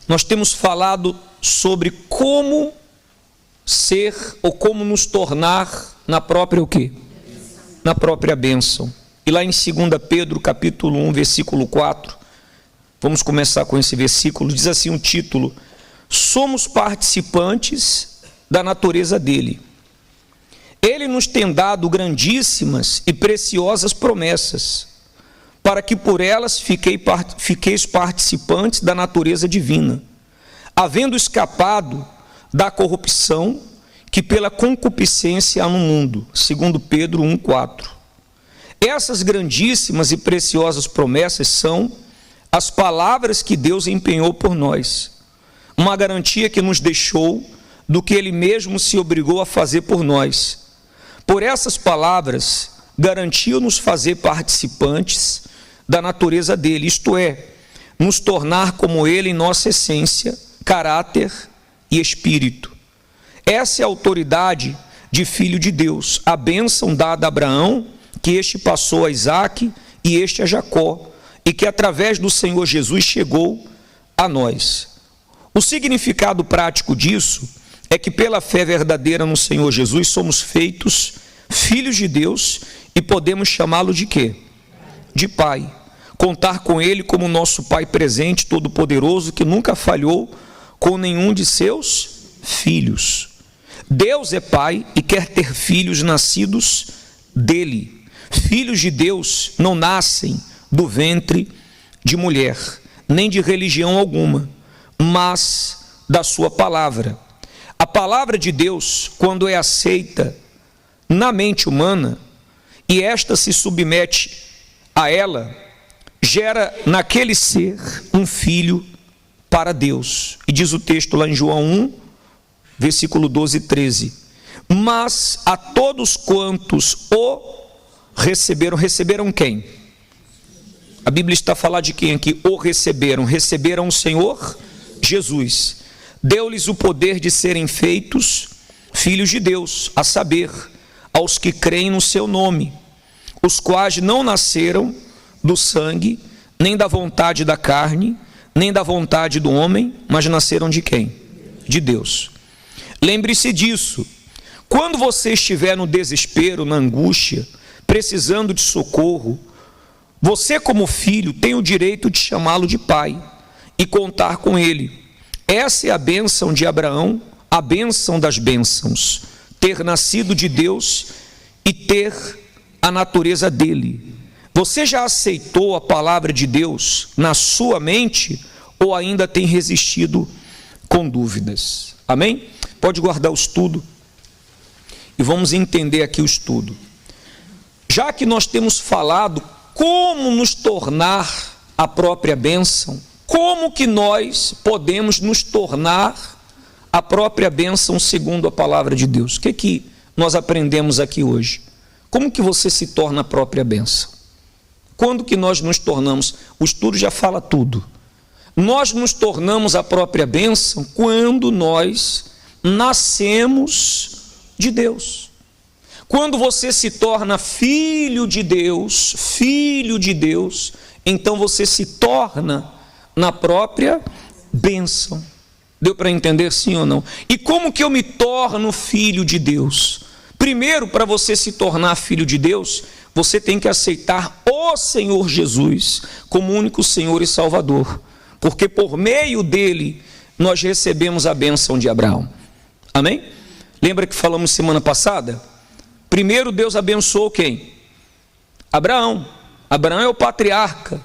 nós temos falado sobre como ser ou como nos tornar na própria o quê? Na própria bênção. E lá em 2 Pedro, capítulo 1, versículo 4, vamos começar com esse versículo, diz assim o título: somos participantes da natureza dele. Ele nos tem dado grandíssimas e preciosas promessas, para que por elas fiqueis participantes da natureza divina, havendo escapado da corrupção que pela concupiscência há no mundo. 2 Pedro 1,4. Essas grandíssimas e preciosas promessas são as palavras que Deus empenhou por nós, uma garantia que nos deixou do que Ele mesmo se obrigou a fazer por nós. Por essas palavras, garantiu-nos fazer participantes da natureza dele, isto é, nos tornar como ele em nossa essência, caráter e espírito. Essa é a autoridade de filho de Deus, a bênção dada a Abraão, que este passou a Isaque e este a Jacó, e que através do Senhor Jesus chegou a nós. O significado prático disso é que pela fé verdadeira no Senhor Jesus somos feitos filhos de Deus e podemos chamá-lo de quê? De Pai. Contar com Ele como nosso Pai presente, todo-poderoso, que nunca falhou com nenhum de seus filhos. Deus é Pai e quer ter filhos nascidos dele. Filhos de Deus não nascem do ventre de mulher, nem de religião alguma, mas da sua palavra. A palavra de Deus, quando é aceita na mente humana, e esta se submete a ela, gera naquele ser um filho para Deus. E diz o texto lá em João 1, versículo 12 e 13. Mas a todos quantos o receberam, receberam quem? A Bíblia está a falar de quem aqui? O receberam. Receberam o Senhor Jesus. Deu-lhes o poder de serem feitos filhos de Deus, a saber, aos que creem no seu nome, os quais não nasceram do sangue, nem da vontade da carne, nem da vontade do homem, mas nasceram de quem? De Deus. Lembre-se disso. Quando você estiver no desespero, na angústia, precisando de socorro, você como filho tem o direito de chamá-lo de pai e contar com ele. Essa é a bênção de Abraão, a bênção das bênçãos, ter nascido de Deus e ter a natureza dele. Você já aceitou a palavra de Deus na sua mente ou ainda tem resistido com dúvidas? Amém? Pode guardar o estudo e vamos entender aqui o estudo. Já que nós temos falado como nos tornar a própria bênção, como que nós podemos nos tornar a própria bênção segundo a palavra de Deus? O que nós aprendemos aqui hoje? Como que você se torna a própria bênção? Quando que nós nos tornamos? O estudo já fala tudo. Nós nos tornamos a própria bênção quando nós nascemos de Deus. Quando você se torna filho de Deus, então você se torna na própria bênção. Deu para entender sim ou não? E como que eu me torno filho de Deus? Primeiro, para você se tornar filho de Deus, você tem que aceitar o Senhor Jesus como único Senhor e Salvador, porque por meio dele nós recebemos a bênção de Abraão. Amém? Lembra que falamos semana passada? Primeiro Deus abençoou quem? Abraão. Abraão é o patriarca.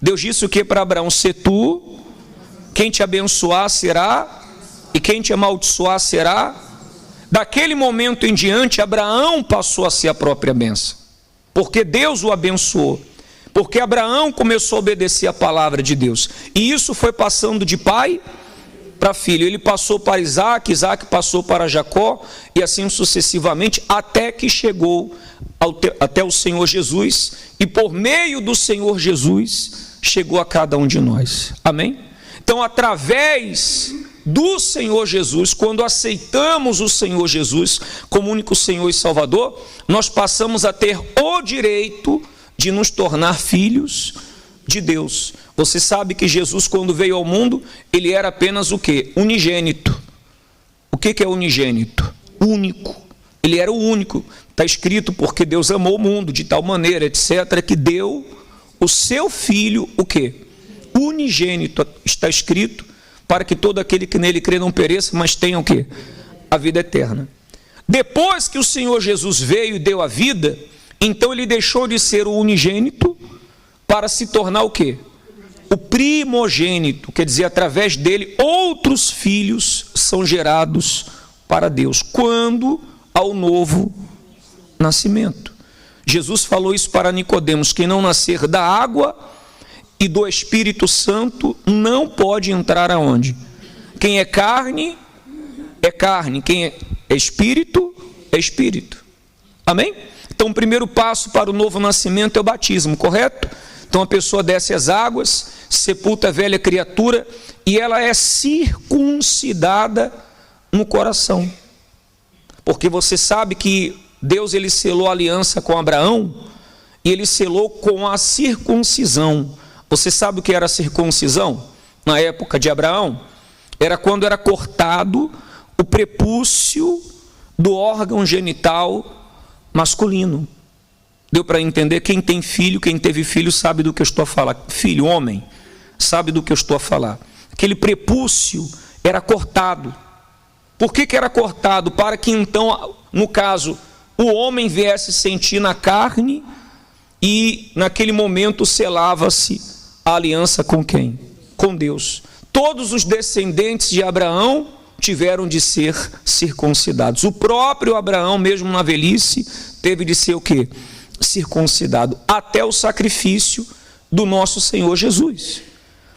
Deus disse o que para Abraão? Se tu, quem te abençoar será, e quem te amaldiçoar será. Daquele momento em diante, Abraão passou a ser a própria bênção, porque Deus o abençoou, porque Abraão começou a obedecer a palavra de Deus, e isso foi passando de pai para filho. Ele passou para Isaque, Isaque passou para Jacó, e assim sucessivamente, até que chegou até o Senhor Jesus, e por meio do Senhor Jesus, chegou a cada um de nós. Amém? Então, através do Senhor Jesus, quando aceitamos o Senhor Jesus como único Senhor e Salvador, nós passamos a ter o direito de nos tornar filhos de Deus. Você sabe que Jesus, quando veio ao mundo, ele era apenas o quê? Unigênito. O que é unigênito? Único. Ele era o único. Está escrito, porque Deus amou o mundo de tal maneira, etc., que deu o seu Filho, o quê? Unigênito. Está escrito, para que todo aquele que nele crê não pereça, mas tenha o quê? A vida eterna. Depois que o Senhor Jesus veio e deu a vida, então ele deixou de ser o unigênito para se tornar o quê? O primogênito, quer dizer, através dele, outros filhos são gerados para Deus, quando ao novo nascimento. Jesus falou isso para Nicodemos: quem não nascer da água e do Espírito Santo não pode entrar aonde? Quem é carne, quem é espírito, é espírito. Amém? Então o primeiro passo para o novo nascimento é o batismo, correto? Então a pessoa desce as águas, sepulta a velha criatura e ela é circuncidada no coração. Porque você sabe que Deus, ele selou a aliança com Abraão e ele selou com a circuncisão. Você sabe o que era a circuncisão? Na época de Abraão, era quando era cortado o prepúcio do órgão genital masculino. Deu para entender? Quem tem filho, quem teve filho, sabe do que eu estou a falar. Filho, homem, sabe do que eu estou a falar. Aquele prepúcio era cortado. Por que era cortado? Para que então, no caso, o homem viesse sentir na carne e naquele momento selava-se a aliança com quem? Com Deus. Todos os descendentes de Abraão tiveram de ser circuncidados. O próprio Abraão, mesmo na velhice, teve de ser o quê? Circuncidado, até o sacrifício do nosso Senhor Jesus.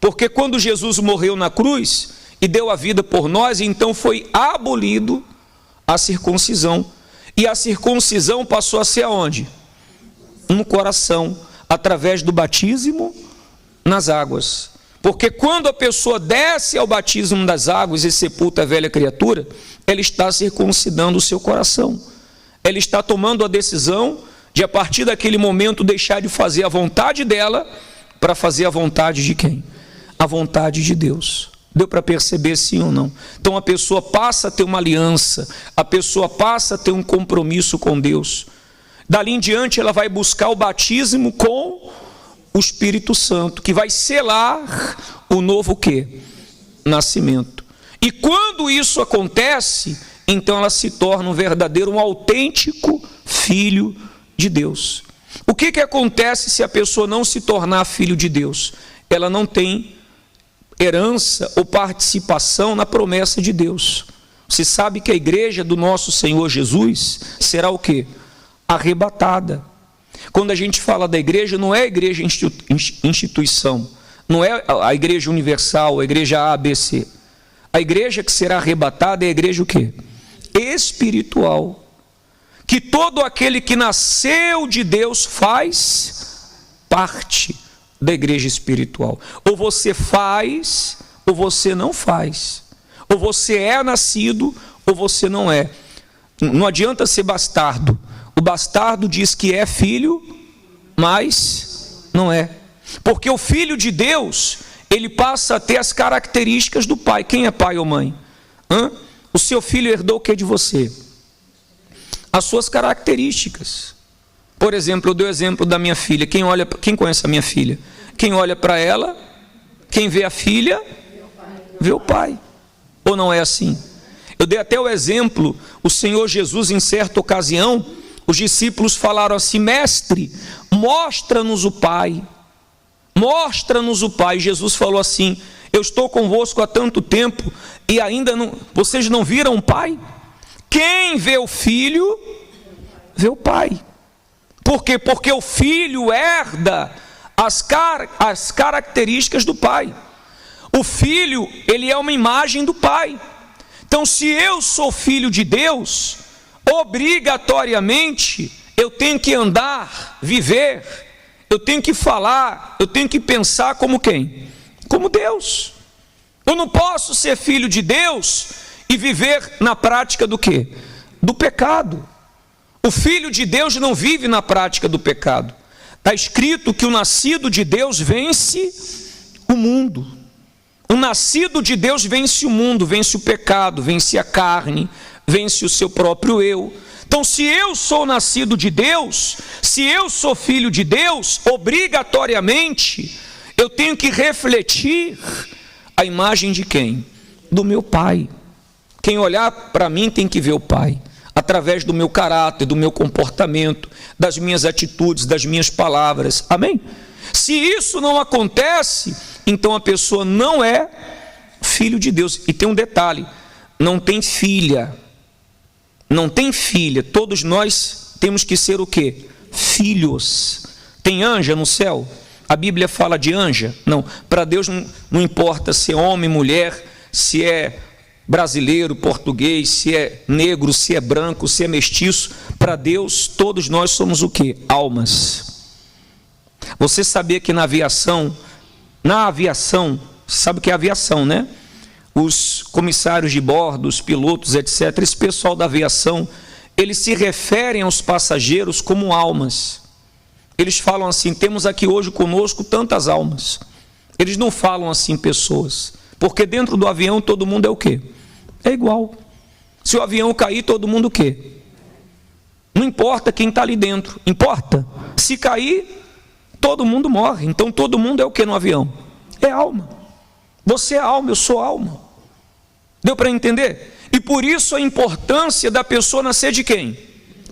Porque quando Jesus morreu na cruz e deu a vida por nós, então foi abolido a circuncisão. E a circuncisão passou a ser aonde? No coração, através do batismo nas águas. Porque quando a pessoa desce ao batismo das águas e sepulta a velha criatura, ela está circuncidando o seu coração. Ela está tomando a decisão de, a partir daquele momento, deixar de fazer a vontade dela para fazer a vontade de quem? A vontade de Deus. Deu para perceber, sim ou não? Então a pessoa passa a ter uma aliança, a pessoa passa a ter um compromisso com Deus. Dali em diante ela vai buscar o batismo com o Espírito Santo, que vai selar o novo quê? Nascimento. E quando isso acontece, então ela se torna um verdadeiro, um autêntico filho de Deus. O que acontece se a pessoa não se tornar filho de Deus? Ela não tem herança ou participação na promessa de Deus. Você sabe que a igreja do nosso Senhor Jesus será o quê? Arrebatada. Quando a gente fala da igreja, não é a igreja instituição, não é a igreja universal, a igreja ABC. A igreja que será arrebatada é a igreja o quê? Espiritual. Que todo aquele que nasceu de Deus faz parte da igreja espiritual. Ou você faz, ou você não faz. Ou você é nascido, ou você não é. Não adianta ser bastardo. O bastardo diz que é filho, mas não é. Porque o filho de Deus, ele passa a ter as características do pai. Quem é pai ou mãe? O seu filho herdou o que de você? As suas características. Por exemplo, eu dei o exemplo da minha filha. Quem conhece a minha filha? Quem olha para ela, quem vê a filha, vê o pai. Ou não é assim? Eu dei até o exemplo, o Senhor Jesus, em certa ocasião, os discípulos falaram assim: mestre, mostra-nos o Pai. Mostra-nos o Pai. Jesus falou assim: eu estou convosco há tanto tempo e ainda não, vocês não viram o Pai? Quem vê o Filho, vê o Pai. Por quê? Porque o Filho herda as características do Pai. O Filho, ele é uma imagem do Pai. Então, se eu sou filho de Deus, obrigatoriamente eu tenho que andar, viver, eu tenho que falar, eu tenho que pensar como quem? Como Deus. Eu não posso ser filho de Deus e viver na prática do quê? Do pecado. O filho de Deus não vive na prática do pecado. Está escrito que o nascido de Deus vence o mundo. O nascido de Deus vence o mundo, vence o pecado, vence a carne, vence o seu próprio eu. Então, se eu sou nascido de Deus, se eu sou filho de Deus, obrigatoriamente, eu tenho que refletir a imagem de quem? Do meu Pai. Quem olhar para mim tem que ver o Pai, através do meu caráter, do meu comportamento, das minhas atitudes, das minhas palavras. Amém? Se isso não acontece, então a pessoa não é filho de Deus. E tem um detalhe: não tem filha. Não tem filha. Todos nós temos que ser o quê? Filhos. Tem anja no céu? A Bíblia fala de anja? Não. Para Deus não importa se é homem, mulher, se é brasileiro, português, se é negro, se é branco, se é mestiço. Para Deus, todos nós somos o quê? Almas. Você sabia que na aviação, sabe o que é aviação, né? Os comissários de bordo, os pilotos, etc., esse pessoal da aviação, eles se referem aos passageiros como almas. Eles falam assim: temos aqui hoje conosco tantas almas. Eles não falam assim pessoas, porque dentro do avião todo mundo é o quê? É igual. Se o avião cair, todo mundo o quê? Não importa quem está ali dentro, importa. Se cair, todo mundo morre. Então todo mundo é o que no avião? É alma. Você é alma, eu sou alma. Deu para entender? E por isso a importância da pessoa nascer de quem?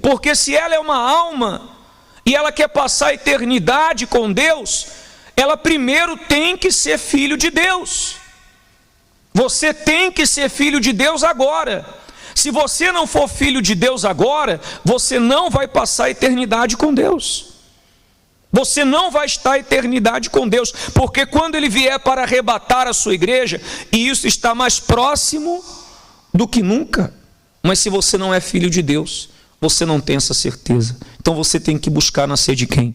Porque se ela é uma alma e ela quer passar a eternidade com Deus, ela primeiro tem que ser filho de Deus. Você tem que ser filho de Deus agora. Se você não for filho de Deus agora, você não vai passar a eternidade com Deus. Você não vai estar a eternidade com Deus, porque quando Ele vier para arrebatar a sua igreja, e isso está mais próximo do que nunca. Mas se você não é filho de Deus, você não tem essa certeza. Então você tem que buscar nascer de quem?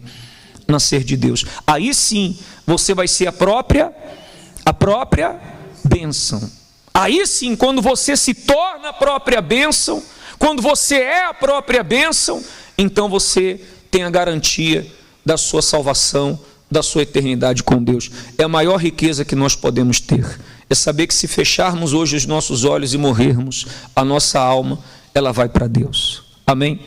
Nascer de Deus. Aí sim, você vai ser a própria bênção. Aí sim, quando você se torna a própria bênção, quando você é a própria bênção, então você tem a garantia da sua salvação, da sua eternidade com Deus. É a maior riqueza que nós podemos ter. É saber que se fecharmos hoje os nossos olhos e morrermos, a nossa alma, ela vai para Deus. Amém?